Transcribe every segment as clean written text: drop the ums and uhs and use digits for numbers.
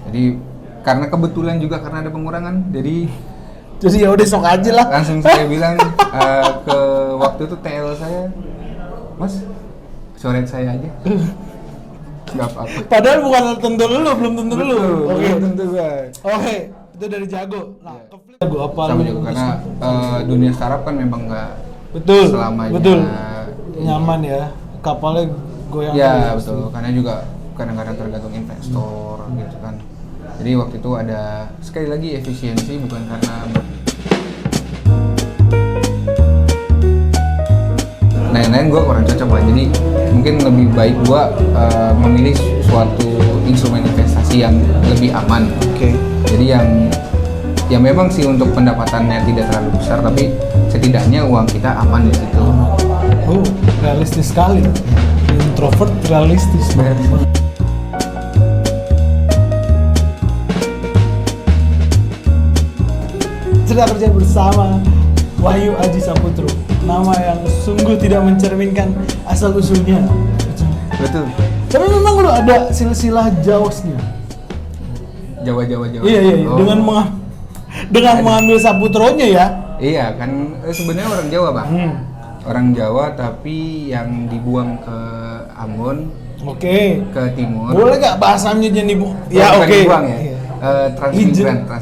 Jadi karena kebetulan juga karena ada pengurangan, jadi ya udah sok aja lah. langsung saya bilang ke waktu itu TL saya, Mas, coret saya aja. Gak apa-apa. Padahal bukan tentu lu, belum tentu lu. Oke, tentu gue. Oke, itu dari Jago. Nah, ke Jago apa Sama lu? juga karena dunia startup kan memang nggak Betul. selamanya Betul. Nyaman ya. Kapalnya goyang. Ya betul, karena juga kadang-kadang tergantung investor gitu kan. Jadi waktu itu ada sekali lagi efisiensi, bukan karena lain-lain gue kurang cocok lah. Jadi mungkin lebih baik gue memilih suatu instrumen investasi yang lebih aman. Oke. Jadi yang memang sih untuk pendapatannya tidak terlalu besar, tapi setidaknya uang kita aman di situ. Oh, realistis sekali. Introvert realistis banget. Cerita kerja bersama Wahyu Aji Saputro, nama yang sungguh tidak mencerminkan asal usulnya. Betul. Tapi memang lu ada silsilah Jawasnya. Jawa. Iya. Oh. Dengan mengambil Saputronya ya. Iya kan sebenarnya orang Jawa bang. Orang Jawa tapi yang dibuang ke Ambon. Oke. Ke timur. Boleh gak bahasanya jadi ya Bukan oke. dibuang ya.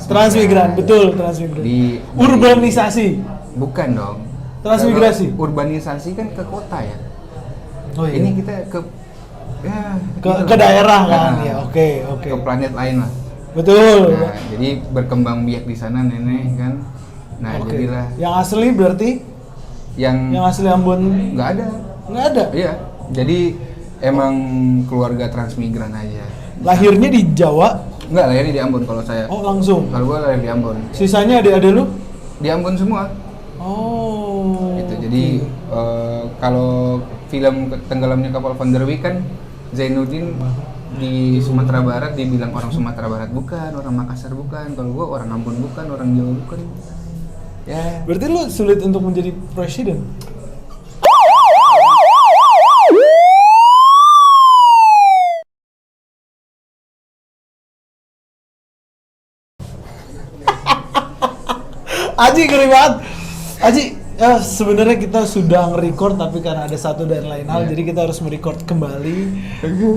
Transmigran, betul transmigran. Urbanisasi. Bukan dong. Transmigrasi. Kalau urbanisasi kan ke kota ya. Oh iya. Ini kita ke ke daerah kan. Ya oke. Ke planet lain lah. Betul. Nah, jadi berkembang biak di sana nenek kan. Nah, jadilah yang asli berarti yang asli Ambon nggak ada. Nggak ada. Iya. Jadi emang keluarga transmigran aja. Lahirnya di Jawa? Enggak, lahirnya di Ambon kalau saya. Oh, langsung. Kalau gua lahir di Ambon. Sisanya adik-adik lu? Di Ambon semua. Oh. Gitu. Jadi kalau film Tenggelamnya Kapal Van der Wijk kan Zainuddin di Sumatera Barat dibilang orang Sumatera Barat bukan, orang Makassar bukan. Kalau gua orang Ambon bukan, orang Jawa bukan. Ya. Berarti lu sulit untuk menjadi presiden? Aji ngeri banget. Aji, ya sebenarnya kita sudah nge-record tapi karena ada satu dan lain hal, jadi kita harus merecord kembali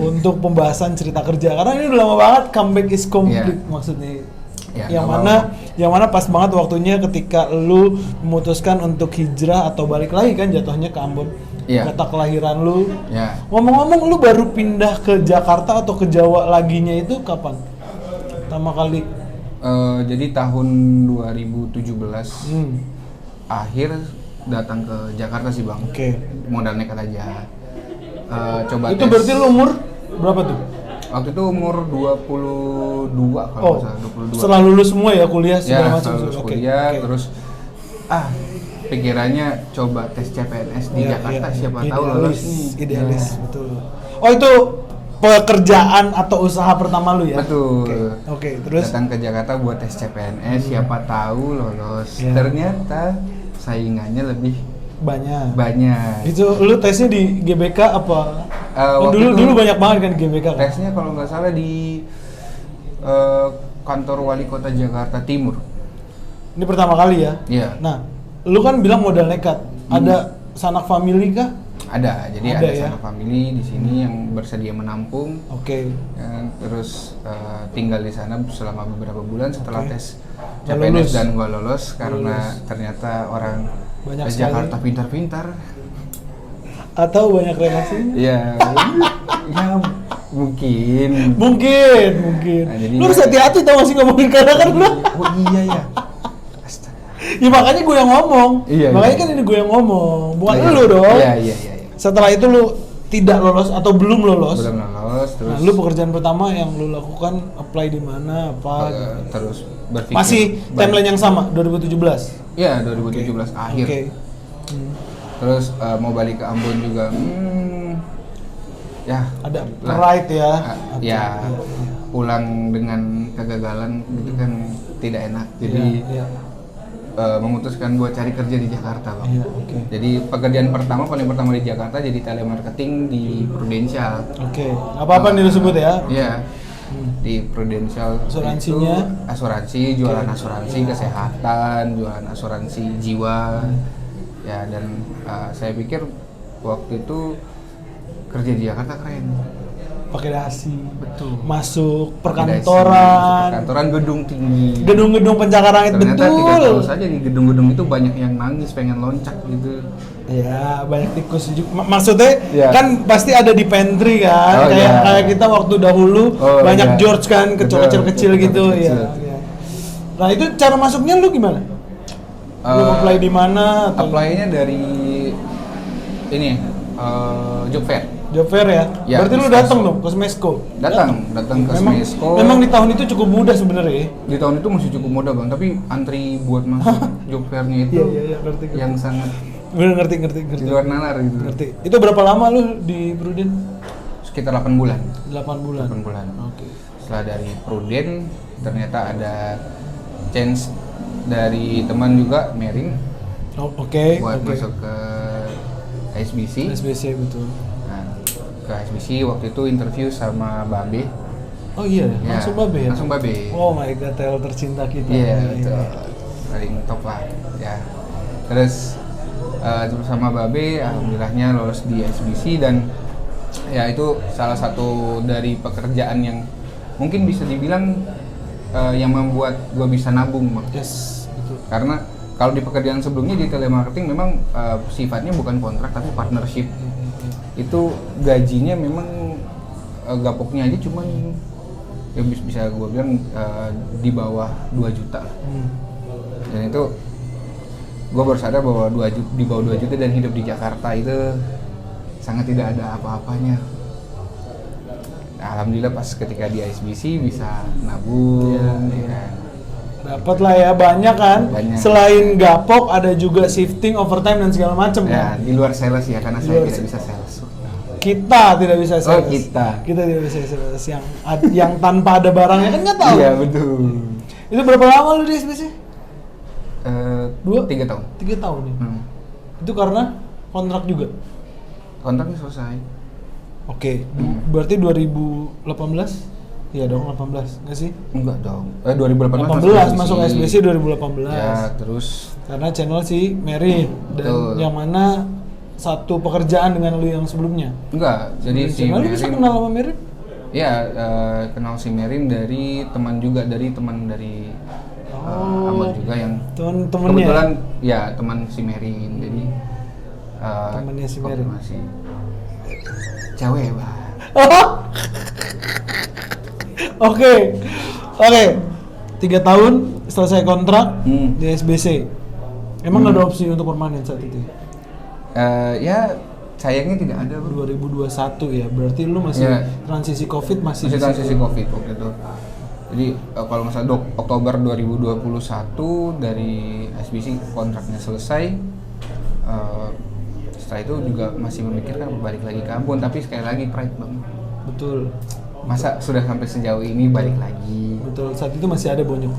untuk pembahasan cerita kerja. Karena ini udah lama banget, comeback is complete maksudnya. Yang mana pas banget waktunya ketika lu memutuskan untuk hijrah atau balik lagi kan jatuhnya ke Ambon. Kota kelahiran lu. Ngomong-ngomong, lu baru pindah ke Jakarta atau ke Jawa laginya itu kapan? Pertama kali. Jadi tahun 2017 akhir datang ke Jakarta sih bang. Oke. Modal nekat aja. Coba itu tes. Berarti lu umur berapa tuh? Waktu itu umur 22 kalau nggak salah, 22. Setelah lulus semua ya kuliah segala macam. Lulus kuliah terus pikirannya coba tes CPNS di Jakarta siapa tahu lolos nih. Idealis, betul. Oh itu pekerjaan atau usaha pertama lu ya? Betul. Oke, terus datang ke Jakarta buat tes CPNS, siapa tahu lolos. Ternyata saingannya lebih banyak. Itu lu tesnya di GBK apa? Dulu banyak banget kan GBK kan? Tesnya kalau nggak salah di kantor wali kota Jakarta Timur. Ini pertama kali ya? Iya. Nah, lu kan bilang modal nekat. Ada sanak famili kah? Ada ya? Sanak famili di sini yang bersedia menampung. Oke. Terus tinggal di sana selama beberapa bulan setelah tes CPNS dan gua lolos karena ternyata orang banyak Jakarta pintar-pintar. Atau banyak relasi? Iya. Ya mungkin. Nah, jadi lu harus hati-hati tau gak sih ngomongin kadang lu. Oh iya ya. Ya makanya gue yang ngomong. Makanya kan ini gue yang ngomong, bukan lu dong. Iya. Setelah itu lu tidak lolos atau belum lolos? Belum lolos. Terus. Nah, lu pekerjaan pertama yang lu lakukan apply di mana apa? Terus berpikir. Masih timeline yang sama 2017. Iya 2017 akhir. Oke. Terus mau balik ke Ambon juga. Ya. Ada pride ya. Ya. Pulang dengan kegagalan gitu kan tidak enak. Jadi. Memutuskan buat cari kerja di Jakarta bang. Jadi pekerjaan paling pertama di Jakarta jadi telemarketing di Prudential. Apa nih lu sebut ya? Iya. Di Prudential Asuransinya? itu asuransi, jualan asuransi kesehatan, jualan asuransi jiwa. Ya, dan saya pikir waktu itu kerja di Jakarta keren. Pakai dasi. Betul. Masuk Pakai dasi, perkantoran. perkantoran gedung tinggi. Gedung-gedung pencakar langit, Ternyata tidak betul. tahu saja di gedung-gedung itu banyak yang nangis pengen loncat gitu. Ya, banyak tikus juga. Maksudnya Ya. kan pasti ada di pantry kan, Oh, kayak iya. kita waktu dahulu Oh, banyak iya. George kan, kecoa Betul, kecil betul, gitu kecil. ya. Ya. Nah, itu cara masuknya lu gimana? Lu apply di mana atau Apply-nya dari ini job fair. job fair ya? Ya, Berarti lu di datang Smesco. dong ke Smesco. Datang ke Smesco. Memang di tahun itu cukup mudah sebenarnya. Di tahun itu masih cukup mudah bang, tapi antri buat masuk job fair-nya itu Iya, ngerti. yang sangat Bener ngerti. di luar nalar gitu. Ngerti. Itu berapa lama lu di Pruden? Sekitar 8 bulan. 8 bulan. 8 bulan. Oke. Setelah dari Pruden, ternyata ada chance dari teman juga Merin Oh, oke. buat masuk ke SBC. SBC betul. Nah, ke SBC waktu itu interview sama Babe. Oh iya, Ya, langsung Babe ya? langsung Babe. Oh my god, talent tercinta kita. Iya, itu paling top lah. Ya. Terus sama Babe, alhamdulillahnya lolos di SBC dan ya itu salah satu dari pekerjaan yang mungkin bisa dibilang yang membuat gua bisa nabung, Bang. Yes, betul. Karena kalau di pekerjaan sebelumnya di telemarketing memang sifatnya bukan kontrak tapi partnership. Itu gajinya memang gapoknya aja cuman ya bisa gua bilang di bawah 2 juta. Dan itu gue baru sadar bahwa di bawah 2 juta dan hidup di Jakarta itu sangat tidak ada apa-apanya. Nah, alhamdulillah pas ketika di SBC bisa nabung. Ya. Dapat lah ya, banyak kan. Banyak. Selain gapok ada juga shifting, overtime dan segala macam Ya, kan. di luar sales ya karena Di saya luar tidak bisa sales. Kita tidak bisa Oh, sales. kita. Kita tidak bisa sales yang tanpa ada barangnya kan nggak tahu. Iya, betul. Itu berapa lama lu di SBC? 3 tahun. 3 tahun nih. Hmm. Itu karena kontrak juga. Kontraknya selesai. Oke, berarti 2018? Iya dong, 18, nggak sih? Enggak dong. 2018 18 masuk SBC 2018. Ya, terus Karena channel si Merin dan Betul. yang mana satu pekerjaan dengan lu yang sebelumnya. enggak. Jadi si Lu bisa Merin kenal sama Merin? ya kenal si Merin dari teman dari Ahmad juga yang Temen-temennya. kebetulan ya teman si Merin. Jadi Temennya si Merin. masih cewek, Bang. Oke. 3 tahun selesai kontrak di SBC. Emang nggak ada opsi untuk permanen saat itu? Ya sayangnya tidak ada, Bang. 2021 ya, berarti lu masih Ya. transisi COVID masih Masih di transisi situ. Covid waktu itu. Jadi kalau nggak salah Oktober 2021 dari SBC kontraknya selesai. Setelah itu juga masih memikirkan balik lagi ke Ambon, tapi sekali lagi pride, Bang. Betul. Masa sudah sampai sejauh ini balik lagi? Betul. Saat itu masih ada Bonyok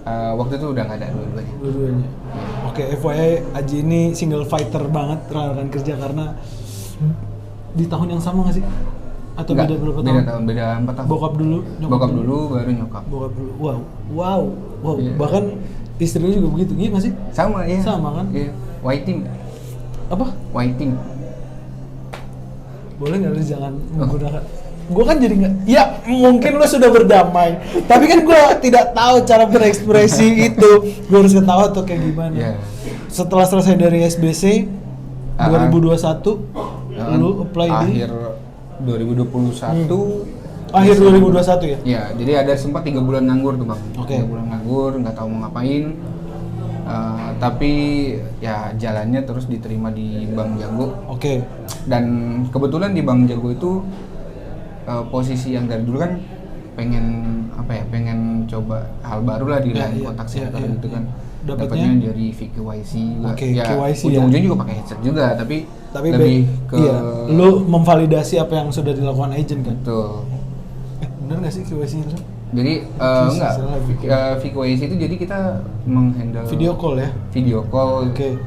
Waktu itu udah nggak ada dua-duanya. dua-duanya. Oke, FYI Aji ini single fighter banget rekan kerja karena di tahun yang sama nggak sih? Atau Nggak, beda berapa beda tahun? tahun, beda 4 tahun. Bokap dulu, nyokap Bokap dulu, baru nyokap. Bokap dulu. Wow. Iya. Bahkan istrinya juga begitu, iya nggak sih? Sama ya. Sama kan? Iya. White team. Apa? White team. Boleh nggak lu jangan menggunakan? Gue kan jadi nggak. Ya mungkin lu sudah berdamai, tapi kan gue tidak tahu cara berekspresi itu. Gue harus ketawa tuh kayak gimana. Iya. Setelah selesai dari SBC 2021, lu apply di akhir 2021. akhir 2021 ya? Ya, jadi ada sempat 3 bulan nganggur tuh, Bang. Oke. 3 bulan nganggur, nggak tahu mau ngapain. Tapi ya jalannya terus diterima di Bank Jago. Oke. Dan kebetulan di Bank Jago itu posisi yang dari dulu kan pengen coba hal baru lah di lain kontak center gitu kan. Dapatnya dari VKYC juga. Oke, Ya, KYC ujung-ujungnya juga pakai headset juga, tapi lebih ke iya, lu memvalidasi apa yang sudah dilakukan agent kan? betul. Bener nggak sih KYC itu? Jadi enggak, salah, VKYC itu jadi kita menghandle Video call ya? video call Oke.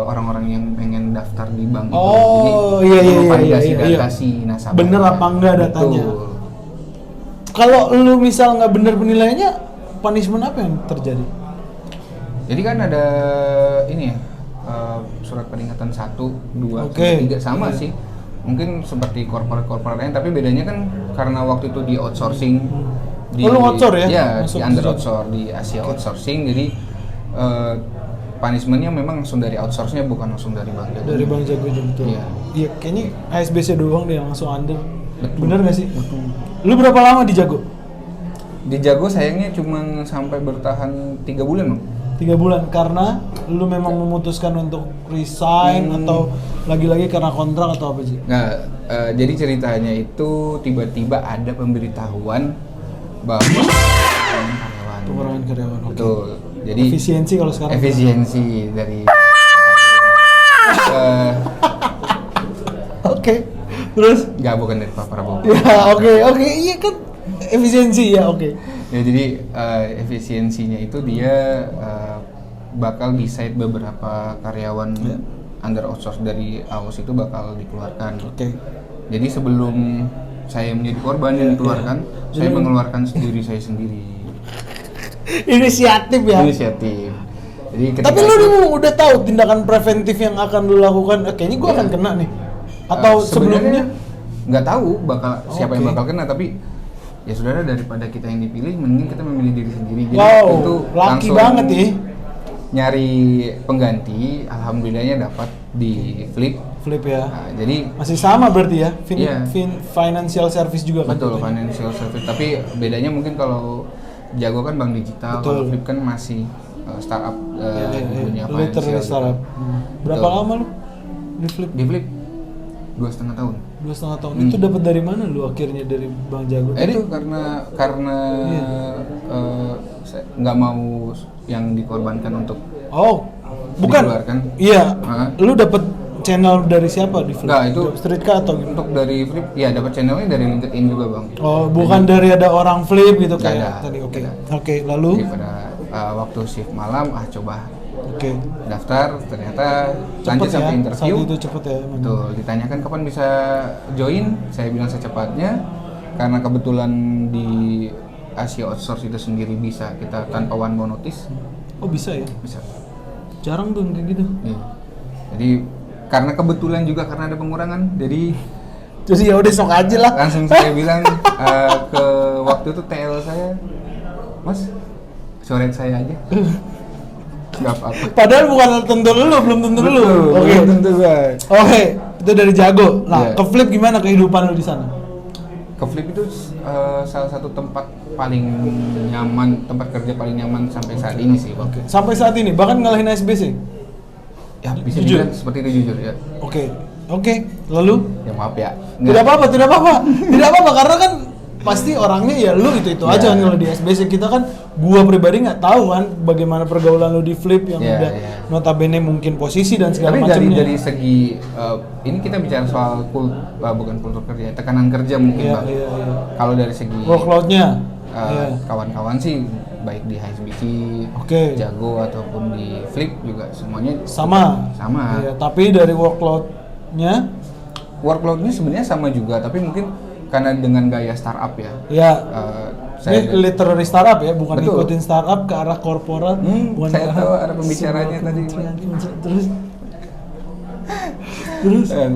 orang-orang yang pengen daftar di bank itu. Oh, Jadi iya. validasi data si nasabah. Bener apa enggak datanya? Betul. Kalau lu misal nggak bener penilaiannya, punishment apa yang terjadi? Jadi kan ada ini ya, surat peringatan 1, 2, Oke. 3 sama sih. Mungkin seperti corporate lain, tapi bedanya kan karena waktu itu di outsourcing. Oh, lu outsource ya? Iya, Masuk di under ke- outsource, di Asia outsourcing. Jadi punishment-nya memang langsung dari outsource-nya, bukan langsung dari Bang Jago. Dari Bang Jago itu betul. Iya. Iya, kayaknya ASBC doang deh yang langsung under. Betul. Bener nggak sih? Lu berapa lama di Jago? Di Jago sayangnya cuma sampai bertahan 3 bulan, Bang. 3 bulan karena lu memang memutuskan untuk resign atau lagi-lagi karena kontrak atau apa sih? Nah, jadi ceritanya itu tiba-tiba ada pemberitahuan bahwa karyawan. Pengurangan karyawan. Oke. Betul. Jadi Efisiensi kalau sekarang. efisiensi dari Oke. Terus? nggak, bukan dari Pak Prabowo. Ya, oke. Iya kan efisiensi ya, oke. Ya, jadi efisiensinya itu dia bakal decide beberapa karyawan Ya. under outsource dari AOS itu bakal dikeluarkan. Oke. Jadi sebelum saya menjadi korban yang dikeluarkan, saya Jadi- mengeluarkan diri saya sendiri. Inisiatif ya. Inisiatif. Jadi ketika Tapi lu itu- nih udah tahu tindakan preventif yang akan lu lakukan. Kayaknya gua Iya. akan kena nih. Atau sebelumnya? nggak tahu siapa yang Oke. bakal kena, tapi ya saudara, daripada kita yang dipilih, mending kita memilih diri sendiri. Jadi Wow, itu laki langsung banget ya. nyari pengganti, alhamdulillahnya dapat di Flip. Flip ya. Nah, jadi Masih sama berarti ya? Iya. Financial service juga kan? betul katanya? financial service, tapi bedanya mungkin kalau Jago kan bank digital, Betul. kalau Flip kan masih startup Iya, di dunia literally financial. startup. Berapa Betul. lama lu di Flip? Di Flip 2,5 tahun. 2,5 tahun. Itu dapat dari mana lu akhirnya dari Bang Jago? Itu karena Iya. saya nggak mau yang dikorbankan untuk Oh, bukan. dikeluarkan. Iya. Hah? Lu dapat channel dari siapa di Flip? Nggak, itu Street Kah atau gimana? untuk dari Flip ya dapat channelnya dari LinkedIn juga, Bang. Oh, bukan dari ada orang Flip gitu Nggak kayak ada, tadi. Oke. nggak Oke, lalu Jadi pada waktu shift malam coba oke. daftar, ternyata Cepet lanjut sampai ya, interview. saat itu cepet ya. memang. Betul, ditanyakan kapan bisa join, saya bilang secepatnya. Karena kebetulan di Asia Outsource itu sendiri bisa kita tanpa one more notice, Oh bisa ya? bisa. Jarang tuh kayak gitu. Iya. Jadi karena kebetulan juga karena ada pengurangan, jadi Jadi ya udah sok aja lah. langsung saya bilang ke waktu itu TL saya, Mas, coret saya aja. Gak apa-apa. Padahal bukan tentu lu, belum tentu lu. Oke. belum tentu gue. Oke, itu dari Jago. Nah, Iya. ke Flip gimana kehidupan lu di sana? Ke Flip itu salah satu tempat paling nyaman, tempat kerja paling nyaman sampai saat ini sih, Bang. Sampai saat ini bahkan ngalahin SBC. Ya bisa Jujur? dibilang seperti itu, jujur ya. Oke. Oke, lalu Ya maaf ya. tidak apa-apa, tidak apa-apa. Tidak apa-apa karena kan pasti orangnya ya lu itu Iya. aja kan kalau di SBC kita kan gua pribadi nggak tahu kan bagaimana pergaulan lu di Flip yang Iya, udah iya. notabene mungkin posisi dan segala Tapi dari macamnya. segi ini kita bicara soal bukan kultur kerja, tekanan kerja mungkin, Iya, Bang. iya, iya. Kalau dari segi Workload-nya. Iya. kawan-kawan sih baik di HSBC, Oke. Jago ataupun di Flip juga semuanya Sama. sama. Iya, tapi dari workload-nya Workload-nya sebenarnya sama juga, tapi mungkin karena dengan gaya startup ya. ya Saya ini literally startup ya, bukan Betul. ikutin startup ke arah korporat, bukan saya ke tahu arah arah pembicaranya sebuah tadi. kementerian. Terus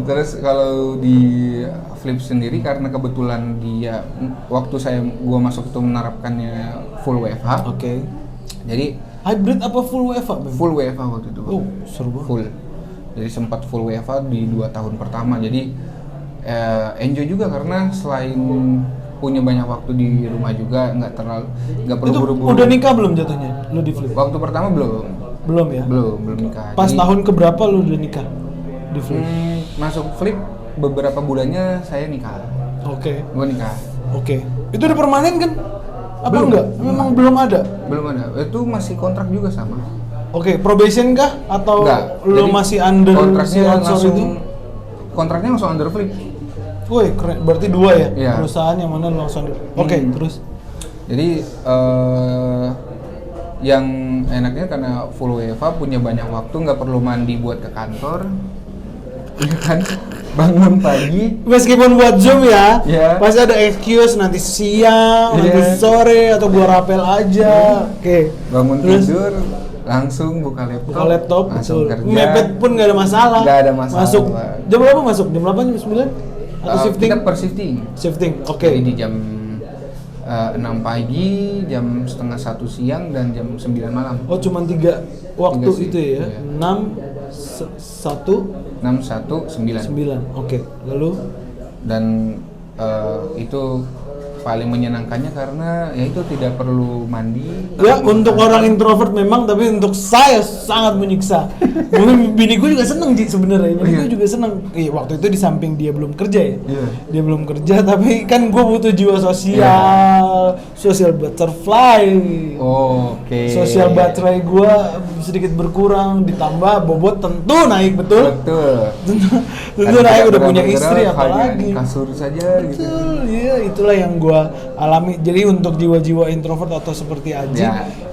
Terus kalau di Flip sendiri karena kebetulan dia waktu gua masuk itu menerapkannya full WFH. oke. Jadi Hybrid apa full WFH? Bang? full WFH waktu itu, Bang. Oh, seru banget. Full. Jadi sempat full WFH di 2 tahun pertama. Jadi enjoy juga karena selain punya banyak waktu di rumah juga nggak perlu Itu buru-buru. udah nikah belum jatuhnya? Lu di Flip? Waktu pertama belum. Belum ya? Belum nikah. Pas Jadi, tahun keberapa lu udah nikah di Flip? masuk Flip beberapa bulannya saya nikah. Oke. Gua nikah. Oke. Itu udah permanen kan? Apa Belum. enggak? Memang belum ada. Belum ada. Itu masih kontrak juga sama. Oke, probation kah atau Enggak. lu Jadi, masih under kontraknya si outsource langsung itu? kontraknya langsung under Flip. Woi, keren. Berarti dua ya? Iya. Perusahaan yang mana lu langsung Oke, terus Jadi yang enaknya karena full WFH punya banyak waktu, nggak perlu mandi buat ke kantor, ya kan? bangun pagi. Meskipun buat Zoom ya, Iya. pasti ada excuse nanti siang, Iya. nanti sore atau gua rapel aja. Oke. Bangun Terus? tidur langsung buka laptop. Buka laptop, langsung betul. kerja. Mepet pun nggak ada masalah. Nggak ada masalah. Masuk jam berapa masuk? Jam 8, jam 9? Atau shifting? Kita per shifting. Shifting, oke. Jadi di jam 6 pagi, jam setengah 1 siang, dan jam 9 malam. Oh, cuma 3 waktu 3 sih, itu ya? iya. 6, 1, 6, 1, 9. 9. Oke, lalu? Dan itu paling menyenangkannya karena ya itu tidak perlu mandi. Ya, untuk orang introvert memang, tapi untuk saya sangat menyiksa. Mungkin bini gue juga seneng Ji sebenarnya. Bini gue juga seneng. Waktu itu di samping dia belum kerja ya. Iya. Dia belum kerja, tapi kan gue butuh jiwa sosial, social butterfly. Oke. Sosial baterai gue sedikit berkurang, ditambah bobot tentu naik, betul? Betul. Tentu naik, udah punya istri hanya apalagi. di kasur saja gitu. Betul, iya itulah yang gua alami. Jadi untuk jiwa-jiwa introvert atau seperti Aji,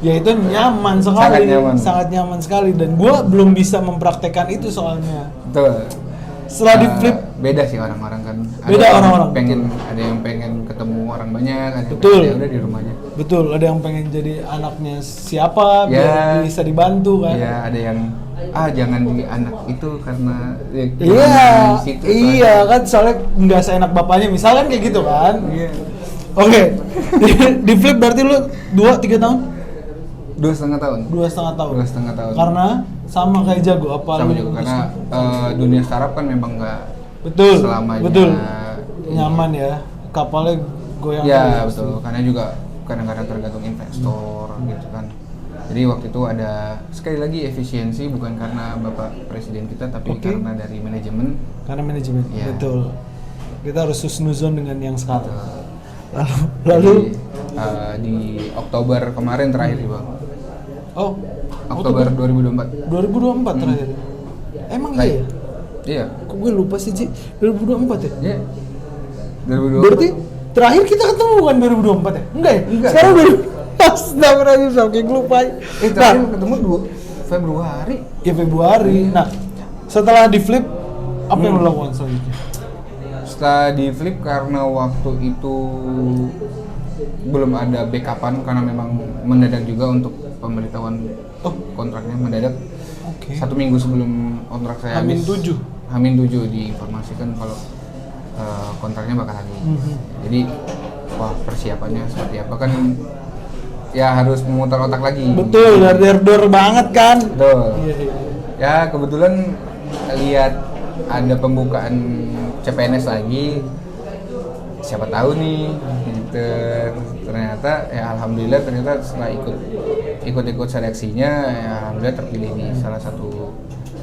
ya itu nyaman sekali, sangat nyaman sekali. Dan gua belum bisa mempraktekkan itu soalnya. Betul. Setelah di flip, beda sih orang-orang kan. Beda yang orang-orang, ada yang pengen ketemu orang banyak, ada yang Betul. pengen ya udah di rumahnya. betul, ada yang pengen jadi anaknya siapa, Ya. biar bisa dibantu kan. Iya, ada yang jangan di anak itu karena Iya, di situ, iya kan soalnya nggak seenak bapaknya, misalkan kayak gitu kan. Iya. Oke, di flip berarti lu 2-3 tahun? 2,5 tahun. 2,5 tahun. 2,5 tahun. Karena sama kayak Jago, apa Sama lu- juga karena dunia startup kan memang nggak betul, selamanya betul, nyaman ya, kapalnya goyang. Ya betul, karena juga kadang-kadang tergantung investor gitu kan. Jadi waktu itu ada sekali lagi efisiensi bukan karena Bapak Presiden kita tapi Oke. karena dari manajemen. Karena manajemen, Iya. betul. Kita harus husnuzon dengan yang sekarang. Betul. Lalu, Jadi, di Oktober kemarin terakhir sih Bang. oh, Oktober 2024. 2024 terakhir. Emang iya ya? Iya. Kok gue lupa sih, Ci? 2024 ya? Iya. 2024. Berarti terakhir kita ketemu bukan 2024 ya? Enggak ya? Enggak. Sekarang 2024. Astagfirullahaladzim, saking lupa. Terakhir ketemu 2 Februari. Ya Februari. Nah, setelah di flip, apa yang lo lakukan selanjutnya? Setelah di flip karena waktu itu belum ada backupan karena memang mendadak juga untuk pemberitahuan kontraknya mendadak. Oke. 1 minggu sebelum kontrak saya Hamin habis. 7. Hamin 7 diinformasikan kalau kontraknya bakal habis. Jadi wah persiapannya seperti apa kan ya harus memutar otak lagi. Betul, dar banget kan? Betul. Iya, iya. Ya kebetulan lihat ada pembukaan CPNS lagi, siapa tahu nih gitu. Ternyata ya alhamdulillah ternyata setelah ikut seleksinya ya alhamdulillah terpilih di salah satu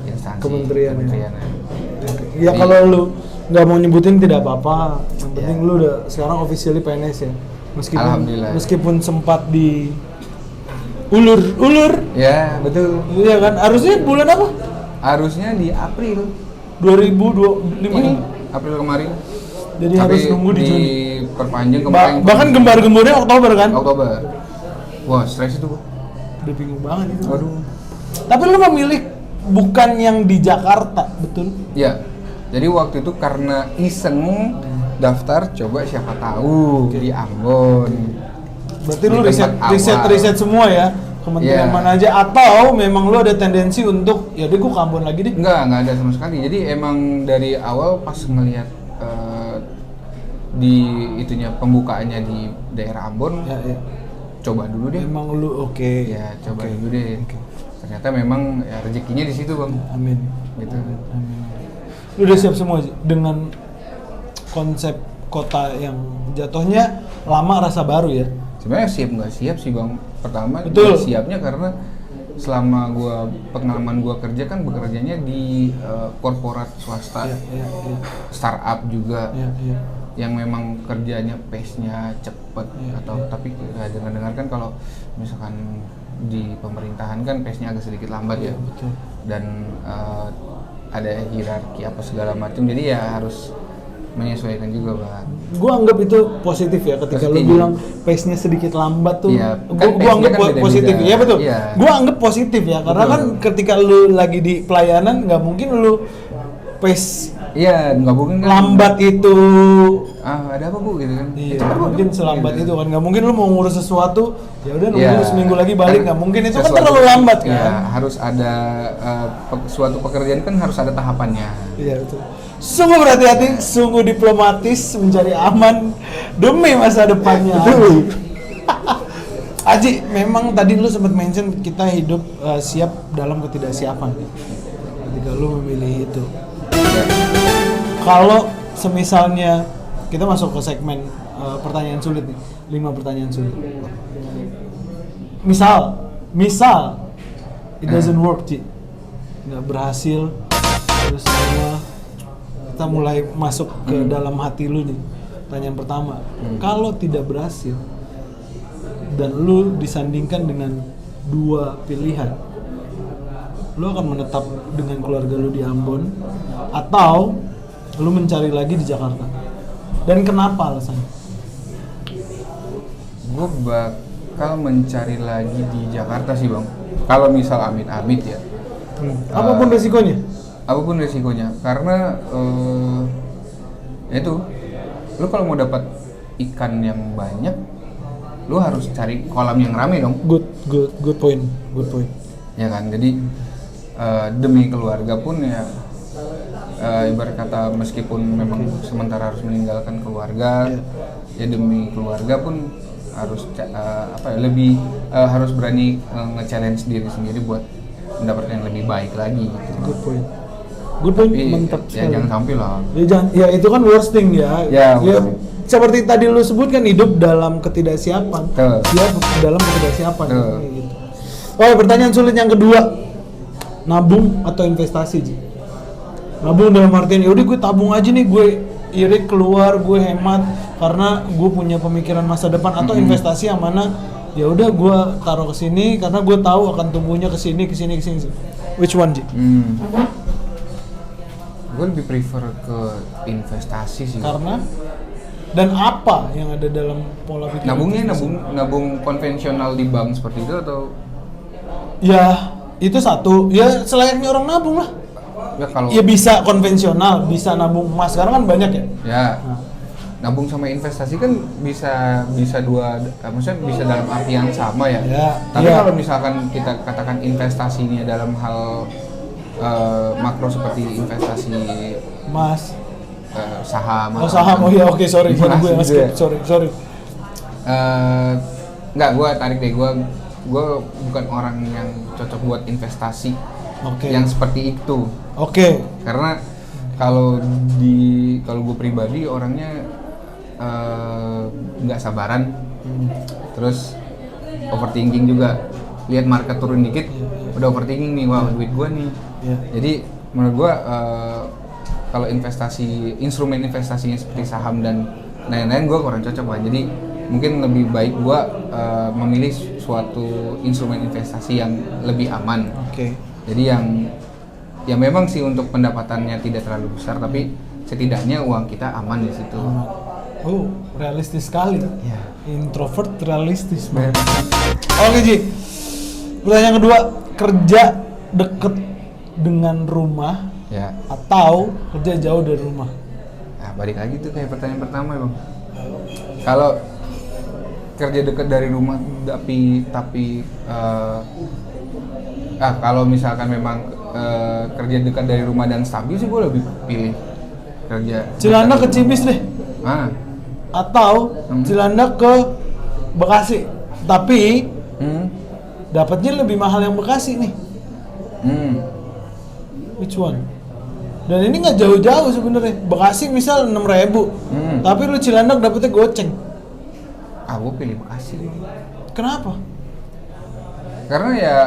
instansi Kementerian ya. Ya Jadi- kalau lu nggak mau nyebutin tidak apa-apa. Yang penting Ya. lu udah sekarang officially PNS ya. Alhamdulillah. Meskipun sempat di ulur. Ya betul. Iya kan? Harusnya bulan apa? Harusnya di April 2025 ini ini. April kemarin. Jadi Tapi harus nunggu di Juni. perpanjang kemarin. Bahkan gembar-gembornya Oktober kan? Oktober. Wah stres itu. Udah bingung banget itu. Waduh. Tapi lu memilih bukan yang di Jakarta, betul? Ya, jadi waktu itu karena iseng daftar coba siapa tahu di Ambon. Berarti Di lu tempat riset awal. semua ya? Kementerian Iya. mana aja, atau memang lu ada tendensi untuk ya udah gua ke Ambon lagi deh? Enggak ada sama sekali. Jadi emang dari awal pas ngelihat di itunya pembukaannya di daerah Ambon, Ya, ya. coba dulu deh. Memang lu oke. Ya, coba Oke. dulu deh. Oke. Ternyata memang ya rezekinya di situ, Bang. Amin. Gitu. Amin. Lu udah siap semua Ji? Dengan konsep kota yang jatuhnya lama rasa baru ya? Sebenarnya siap nggak siap sih Bang. Pertama Betul. siapnya karena selama pengalaman gua kerja kan bekerjanya di korporat swasta, Iya, iya, iya. startup juga Iya, iya. yang memang kerjanya pace-nya cepet Iya, atau iya. tapi dengar kan kalau misalkan di pemerintahan kan pace-nya agak sedikit lambat ya. Betul. Dan ada hierarki apa segala macam jadi ya harus menyesuaikan juga Bang. Gua anggap itu positif ya ketika lu Positif. bilang pace-nya sedikit lambat tuh. Iya, Gua kan gua pace-nya anggap kan beda-beda. positif. Iya betul. Iya. Gua anggap positif ya karena Betul. kan ketika lu lagi di pelayanan nggak mungkin lu pace Iya, nggak mungkin kan. lambat itu. Ada apa bu gitu kan? Iya, Cepet, Bu. mungkin selambat Gitu. itu kan. Nggak mungkin lu mau ngurus sesuatu, ya udah nunggu Iya. seminggu lagi balik, nggak mungkin, itu kan Sesuatu- terlalu lambat kan. Iya, harus ada suatu pekerjaan kan harus ada tahapannya. Iya betul. Sungguh berhati-hati, sungguh diplomatis, mencari aman demi masa depannya. Aji, memang tadi lu sempat mention kita hidup siap dalam ketidaksiapan. Ketika lu memilih itu. Ya. Kalau semisalnya kita masuk ke segmen pertanyaan sulit nih, 5 pertanyaan sulit. Misal it doesn't work, Ci. Nggak berhasil, terus kita mulai masuk ke dalam hati lu nih. Pertanyaan pertama, kalau tidak berhasil dan lu disandingkan dengan 2 pilihan, lu akan menetap dengan keluarga lu di Ambon atau lu mencari lagi di Jakarta? Dan kenapa alasannya? Gue bakal mencari lagi di Jakarta sih bang. Kalau misal amit-amit ya. Apapun resikonya? Apapun resikonya. Karena itu, lu kalau mau dapat ikan yang banyak, lu harus cari kolam yang rame dong. Good point. Ya kan. Jadi demi keluarga pun ya. Ibarat kata meskipun memang sementara harus meninggalkan keluarga, ya demi keluarga pun harus lebih harus berani nge-challenge diri sendiri buat mendapatkan yang lebih baik lagi gitu. Good point, Tapi mantap ya sekali. jangan sampai lah. Ya itu kan worst thing ya. Ya, worst thing. Seperti tadi lu sebutkan, hidup dalam ketidaksiapan. Tuh. Siap dalam ketidaksiapan. Tuh. Kayak gitu. Oh, pertanyaan sulit yang kedua. Nabung atau investasi, Ji? Nabung dalam artian yaudah gue tabung aja nih, gue irit keluar, gue hemat karena gue punya pemikiran masa depan, atau investasi yang mana ya udah gue taruh ke sini karena gue tahu akan tumbuhnya ke sini. Which one, Ji? Gue lebih prefer ke investasi sih. Karena dan apa yang ada dalam pola pikir? Nabungnya nabung konvensional di bank seperti itu atau Ya, itu satu. Ya selayaknya orang nabung lah. ya kalau Ya bisa konvensional, bisa nabung emas. Sekarang kan banyak ya. ya nabung sama investasi kan bisa maksudnya bisa dalam arti yang sama ya. Ya, Tapi iya. kalau misalkan kita katakan investasinya dalam hal makro seperti investasi Emas. saham. Oh saham, oh iya, oke, sorry gue yang Emas skip, juga. sorry. Enggak, gue tarik deh, gue bukan orang yang cocok buat investasi Oke. yang seperti itu. Oke. Karena kalau gue pribadi orangnya nggak sabaran, terus overthinking juga. Lihat market turun dikit, udah overthinking nih, wah duit gue nih. Iya. Jadi menurut gue kalau instrumen investasinya seperti saham dan lain-lain gue kurang cocok lah. Jadi mungkin lebih baik gue memilih suatu instrumen investasi yang lebih aman. Oke. Jadi yang memang sih untuk pendapatannya tidak terlalu besar, tapi setidaknya uang kita aman di situ. Oh, realistis sekali. Ya. Introvert realistis banget. Oke, Ji. Pertanyaan kedua, kerja deket dengan rumah Ya. atau kerja jauh dari rumah? Nah, balik lagi tuh kayak pertanyaan pertama, Bang. Kalau kerja dekat dari rumah tapi kalau misalkan memang kerja dekat dari rumah dan stabil sih gue lebih pilih kerja Cilandak ke Cibis deh. Atau Cilandak ke Bekasi. Tapi dapatnya lebih mahal yang Bekasi nih. Which one? Dan ini nggak jauh-jauh sebenarnya. Bekasi misal 6.000, tapi lu Cilandak dapetnya goceng. Gue pilih Bekasi. Kenapa? Karena ya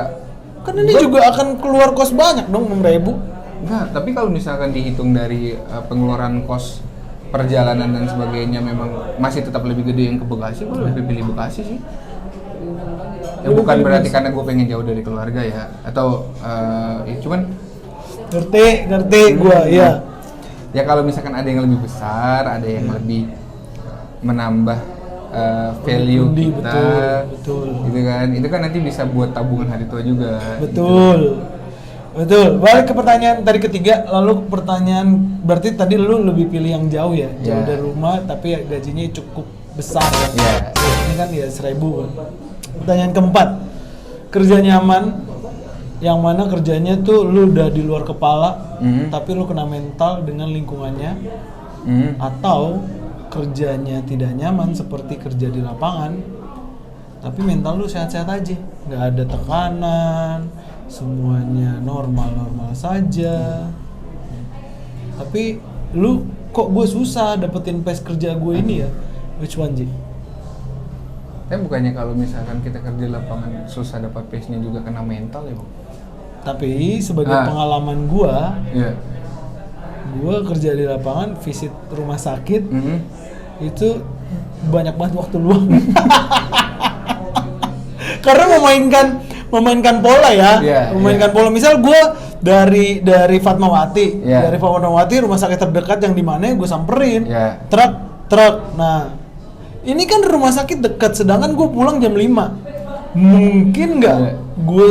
Kan ini juga akan keluar kos banyak dong, 6.000. enggak, tapi kalau misalkan dihitung dari pengeluaran kos perjalanan dan sebagainya memang masih tetap lebih gede yang ke Bekasi, gue lebih pilih Bekasi sih. Ya bukan berarti karena gue pengen jauh dari keluarga ya, atau ya cuman Ngerti gua, iya. Ya kalau misalkan ada yang lebih besar, ada yang lebih menambah value Pundi, kita, betul. gitu kan. Itu kan nanti bisa buat tabungan hari tua juga. Betul. Betul. Balik ke pertanyaan tadi ketiga, lalu pertanyaan berarti tadi lu lebih pilih yang jauh ya, jauh Yeah. dari rumah tapi gajinya cukup besar ya. Yeah. Ini kan ya 1.000 kan. Pertanyaan keempat, kerja nyaman, yang mana kerjanya tuh lu udah di luar kepala, tapi lu kena mental dengan lingkungannya, atau kerjanya tidak nyaman seperti kerja di lapangan, tapi mental lu sehat-sehat aja, nggak ada tekanan, semuanya normal-normal saja. Tapi lu kok gue susah dapetin pace kerja gue ini ya? Which one, Ji? Tapi bukannya kalau misalkan kita kerja di lapangan susah dapat pace-nya juga kena mental ya, Bang? Tapi sebagai pengalaman gua kerja di lapangan, visit rumah sakit, itu banyak banget waktu luang. Karena memainkan pola ya, memainkan pola. Misal gua dari Fatmawati, dari Fatmawati rumah sakit terdekat yang di mana gue samperin, truk. Nah, ini kan rumah sakit dekat, sedangkan gue pulang jam 5. Mungkin nggak gue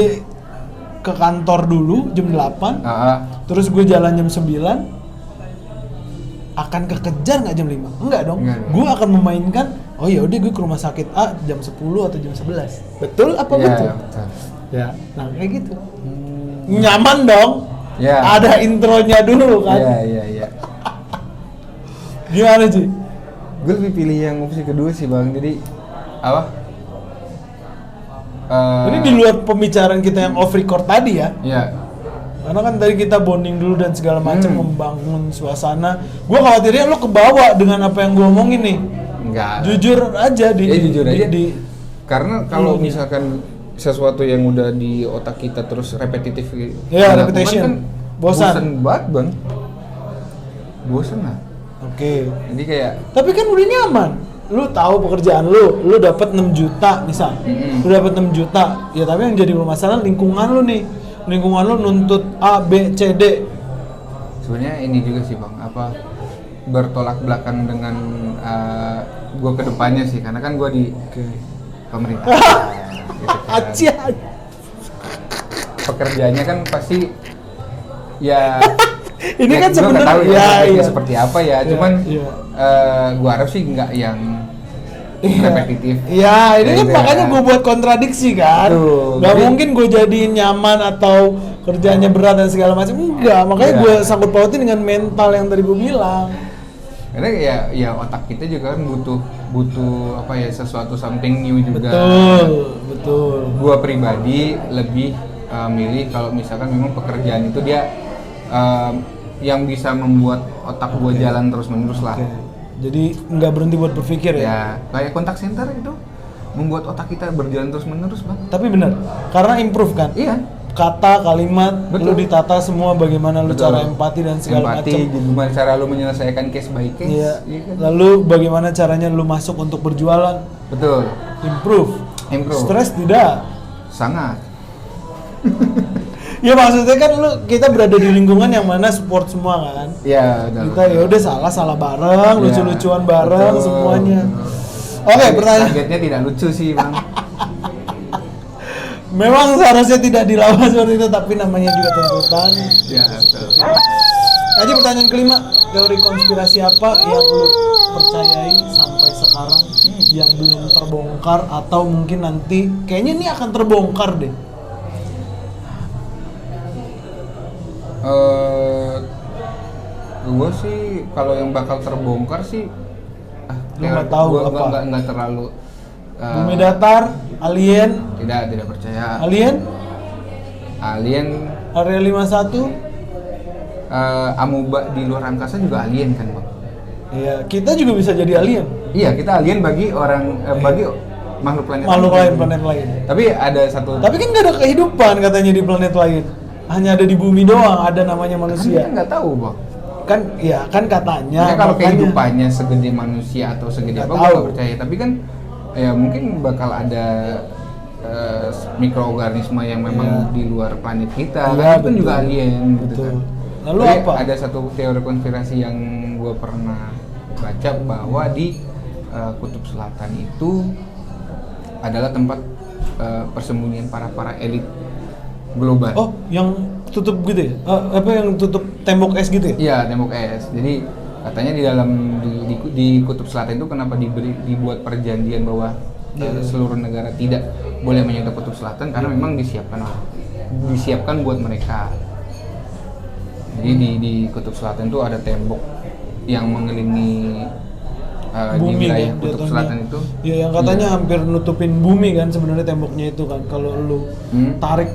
ke kantor dulu jam 8, terus gue jalan jam 9, akan kekejar nggak jam 5? Enggak dong. Gue akan memainkan, oh ya udah gue ke rumah sakit A jam 10 atau jam 11. Betul apa betul? Betul. Ya, nah kayak gitu. Nyaman dong. Ya. Ada intronya dulu kan. Iya. Gimana sih? Gue lebih pilih yang opsi kedua sih, Bang. Jadi apa? Ini di luar pembicaraan kita yang off record tadi ya. Iya. Karena kan tadi kita bonding dulu dan segala macam, membangun suasana. Gue khawatirnya lo kebawa dengan apa yang gue omongin nih. Enggak. Jujur aja jujur aja. di Karena kalau misalkan sesuatu yang udah di otak kita terus repetitif ya, dilakukan repetition. kan Bosan banget, Bang. Bosan lah. Oke. Jadi kayak Tapi kan udah nyaman. Lu tahu pekerjaan lu dapat 6 juta misal. Lu dapat 6 juta. Ya tapi yang jadi bermasalah lingkungan lu nih. Lingkungan lu nuntut A, B, C, D. sebenarnya ini juga sih, Bang, apa bertolak belakang dengan gue kedepannya sih, karena kan gue di pemerintah. Gitu kan. Pekerjaannya kan pasti ya Ini kan gua nggak tahu sebenarnya ya seperti apa ya, cuman gue harap sih nggak yang repetitif. Iya, ini kan Gitu makanya gue buat kontradiksi kan. Gak mungkin gue jadiin nyaman atau kerjanya berat dan segala macam. Enggak, makanya gue sangkut pautin dengan mental yang tadi gue bilang. Karena ya otak kita juga kan butuh apa ya, sesuatu something new juga. Betul. Gua pribadi lebih milih kalau misalkan memang pekerjaan itu dia yang bisa membuat otak gua jalan terus-menerus lah. Jadi nggak berhenti buat berpikir ya? Ya, kayak kontak center itu membuat otak kita berjalan terus-menerus, Bang. Tapi benar, karena improve kan? Iya. Kata, kalimat, lu ditata semua, bagaimana lu cara empati dan segala macam. Gimana cara lu menyelesaikan case by case. Iya. Kan? Lalu bagaimana caranya lu masuk untuk berjualan. Betul. Improve. Stres tidak. Sangat. Ya maksudnya kan kita berada di lingkungan yang mana support semua kan. Iya, betul. Kita ya udah salah bareng, lucu-lucuan bareng semuanya. Oke, pertanyaan. Targetnya tidak lucu sih, Bang. Memang seharusnya tidak dilawan seperti itu, tapi namanya juga tuntutan. Ya, betul. Aja pertanyaan kelima, teori konspirasi apa yang lu percayai sampai sekarang yang belum terbongkar atau mungkin nanti kayaknya ini akan terbongkar deh. Gue sih kalau yang bakal terbongkar sih Lu nggak tahu gua apa? nggak terlalu Bumi datar, alien, tidak percaya. alien, Area 51. Amuba di luar angkasa juga alien kan, Bang? Iya, kita juga bisa jadi alien. Iya, kita alien bagi orang bagi makhluk planet Planet lain. Tapi ada satu. Tapi kan nggak ada kehidupan katanya di planet lain. Hanya ada di bumi doang ada namanya manusia. Kan nggak tahu, Bang. Kan katanya. Ya, kalau makanya. kehidupannya segede manusia atau segede Nggak apa, tahu. gue nggak percaya. Tapi kan ya mungkin bakal ada mikroorganisme yang memang di luar planet kita. Iya, Kan itu kan juga alien gitu kan. Lalu Tapi apa? ada satu teori konspirasi yang gue pernah baca bahwa di Kutub Selatan itu adalah tempat persembunyian para elit global. Oh, yang tutup gitu ya? Apa yang tutup tembok es gitu ya? Iya, tembok es. Jadi katanya di dalam di kutub selatan itu kenapa dibuat perjanjian bahwa seluruh negara tidak boleh menyentuh kutub selatan karena memang disiapkan buat mereka. Jadi di kutub selatan itu ada tembok yang mengelilingi di Bumi wilayah kan, kutub jatuhnya. selatan itu. Ya yang katanya hampir nutupin bumi kan sebenarnya temboknya itu kan. Kalau lu tarik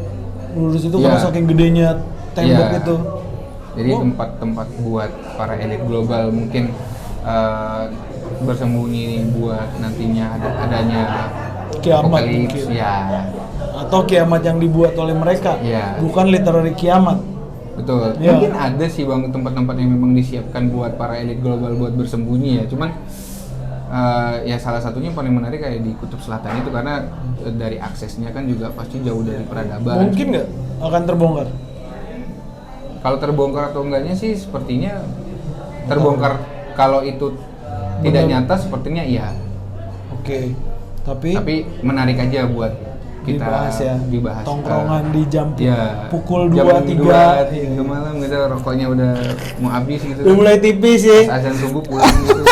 lurus itu Iya. kalau saking gedenya tembok Iya. itu. Jadi Oh. tempat-tempat buat para elit global mungkin bersembunyi buat nantinya adanya Kiamat apokalips, mungkin. ya. Atau kiamat yang dibuat oleh mereka, Iya. bukan literally kiamat. Betul. Iya. Mungkin ada sih bang tempat-tempat yang memang disiapkan buat para elit global buat bersembunyi ya. Cuman ya salah satunya yang paling menarik kayak di kutub selatan itu karena dari aksesnya kan juga pasti jauh dari peradaban. Mungkin nggak akan terbongkar? Kalau terbongkar atau enggaknya sih sepertinya terbongkar. Kalau itu tidak Benar. nyata sepertinya iya. Oke. Tapi Menarik aja buat kita dibahas ya. dibahas. Tongkrongan di jam Ya, pukul jam 2, 3 3 malam gitu rokoknya udah mau habis gitu. udah mulai tipis ya. Pas azan subuh pulang gitu.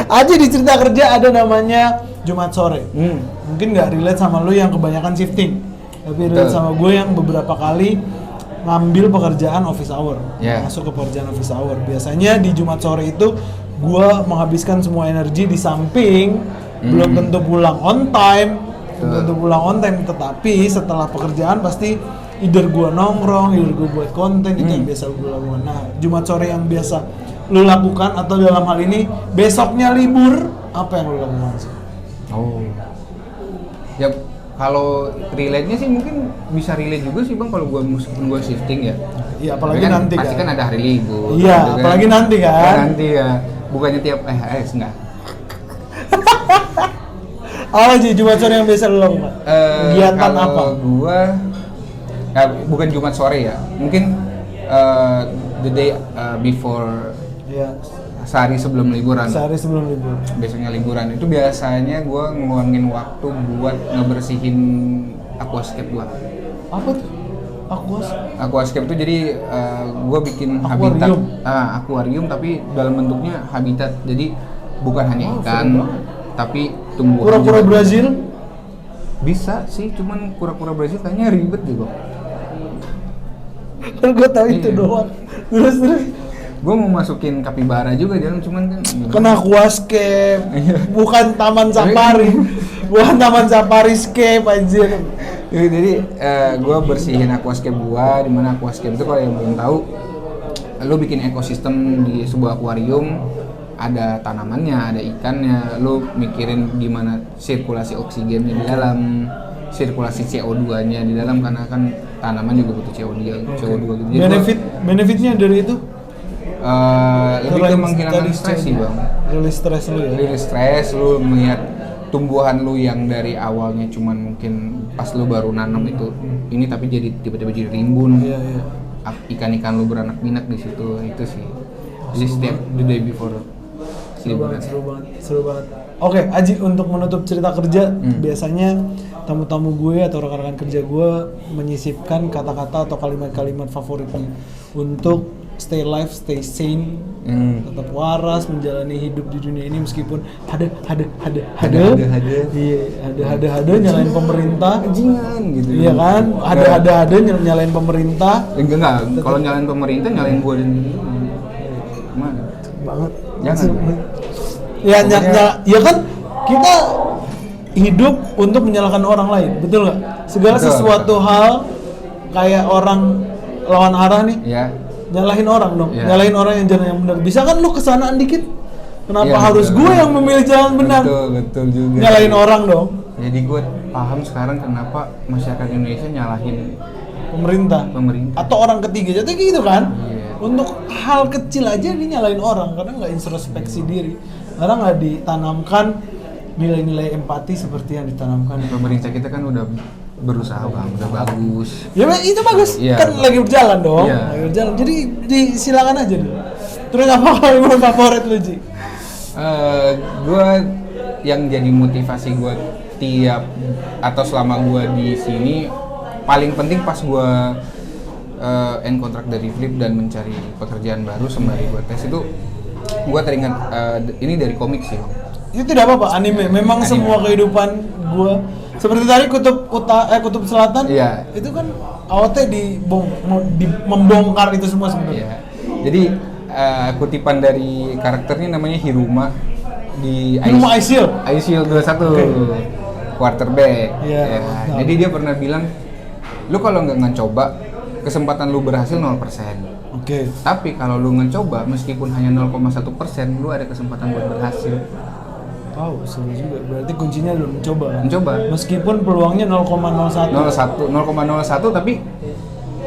Aja di cerita kerja ada namanya Jumat sore. Hmm. Mungkin nggak relate sama lu yang kebanyakan shifting, tapi relate Betul. sama gue yang beberapa kali ngambil pekerjaan office hour, Yeah. masuk ke pekerjaan office hour. Biasanya di Jumat sore itu gue menghabiskan semua energi di samping, belum tentu pulang on time, tetapi setelah pekerjaan pasti either gue nongkrong, either gue buat konten, itu yang biasa gue lakukan. Nah, Jumat sore yang biasa lu lakukan atau dalam hal ini besoknya libur, apa yang lu lakukan sih? Oh. Ya kalau relate-nya sih mungkin bisa relate juga sih bang kalau meskipun gua shifting ya. Iya, apalagi Tapi nanti pasti kan ada hari libur. Iya, gitu kan. apalagi nanti kan. Nanti ya. Bukannya tiap enggak. Apa sih Jumat sore yang biasa lu lakukan? Kegiatan Kalau apa? gua bukan Jumat sore ya. Mungkin the day before Iya, sehari sebelum liburan. sehari sebelum libur. Besoknya liburan itu biasanya gua ngeluangin waktu buat ngebersihin aquascape gua. Apa tuh? Aquas? Aquascape itu jadi gue bikin Akuarium. habitat, akuarium tapi dalam bentuknya habitat. Jadi bukan hanya Oh, ikan, seru banget. tapi tumbuhan. Kura-kura juga. Brazil? Bisa sih, cuman kura-kura Brazil kayaknya ribet deh bang. Kan gue tahu itu Iya. doang. Terus Gue mau masukin kapibara juga di dalam, cuman kan. kena aquascape, Iya. bukan taman safari, bukan taman safari scape anjir. Jadi gue bersihin aquascape gua, dimana aquascape itu kalau yang belum tahu, lo bikin ekosistem di sebuah akuarium, ada tanamannya, ada ikannya, lo mikirin gimana sirkulasi oksigennya di dalam, sirkulasi CO2-nya di dalam karena kan tanaman juga butuh CO2 gitu. Jadi Benefitnya dari itu? lebih ke Selain menghilangkan tadi stres sih bang. Rilis stres lu ya. Rilis stres, lu melihat tumbuhan lu yang dari awalnya cuman mungkin pas lu baru nanam itu ini tapi jadi tiba-tiba jadi rimbun. Iya, iya. Ikan-ikan lu beranak pinak di situ, itu sih. Jadi setiap the day before liburan. Seru banget. Oke, Aji, untuk menutup cerita kerja, biasanya tamu-tamu gue atau rekan-rekan kerja gue menyisipkan kata-kata atau kalimat-kalimat favoritnya untuk stay alive, stay sane, tetap waras menjalani hidup di dunia ini meskipun ada, iya, ada nyalain pemerintah, Bajingan gitu. iya kan, ada nyalain pemerintah, Enggak. Kalau nyalain pemerintah, nyalain gua dan gimana? banget. Jangan. Ya, Pokoknya- ya kan kita hidup untuk menyalahkan orang lain, betul nggak? Segala Betul, sesuatu hal kayak orang lawan arah nih, Ya. nyalahin orang dong, Iya. nyalahin orang yang jalan yang benar. Bisa kan lu kesanaan dikit? Kenapa Iya, harus betul. gue yang memilih jalan benar? Betul juga. Nyalahin orang dong, Jadi gue paham sekarang kenapa masyarakat Indonesia nyalahin pemerintah. pemerintah. Atau orang ketiga, jadi gitu kan? Iya. Untuk hal kecil aja dia nyalain orang karena nggak introspeksi diri, karena nggak ditanamkan nilai-nilai empati seperti yang ditanamkan. Pemerintah kita kan udah berusaha bang, udah bagus. Ya itu bagus, Iya. kan lagi berjalan dong, Iya. lagi berjalan. Jadi silakan aja dulu. Terus apa kalimat favorit lu, Ji? Gue yang jadi motivasi gue tiap atau selama gue di sini paling penting pas gue end kontrak dari Flip dan mencari pekerjaan baru sembari gue tes itu, gue teringat ini dari komik sih Bang. Itu tidak apa-apa, anime. Memang Anime. semua kehidupan gua seperti tadi kutub selatan. Iya. Itu kan AOT membongkar itu semua sebenarnya. Iya. Jadi kutipan dari karakternya namanya Hiruma di Hiruma Ice Shield. Ice Shield 21 quarterback. Iya. Ya. Jadi dia pernah bilang, lu kalau nggak ngecoba, kesempatan lu berhasil 0%. Oke. Tapi kalau lu ngecoba meskipun hanya 0,1%, lu ada kesempatan buat berhasil. Wow, seru juga. Berarti kuncinya adalah mencoba. Mencoba. Meskipun peluangnya 0,01. 0,01 tapi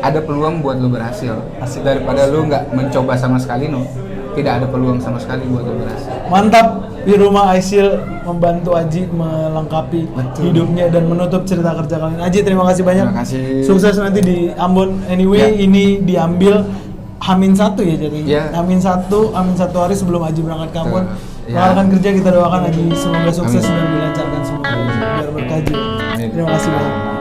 ada peluang buat lu berhasil. Asik. Daripada lu nggak mencoba sama sekali, tidak ada peluang sama sekali buat lu berhasil. Mantap. Di rumah Aisyil membantu Aji melengkapi Betul. hidupnya dan menutup cerita kerja kalian. Aji, terima kasih banyak. Terima kasih. Sukses nanti di Ambon. Anyway, Ya. ini diambil H-1 ya jadi. Ya. H-1 hari sebelum Aji berangkat ke Ambon. Betul. Ya. Rekan kerja kita doakan Aji semoga sukses Amin. dan dilancarkan semua. Biar berkah Aji. Amin. Terima kasih banyak.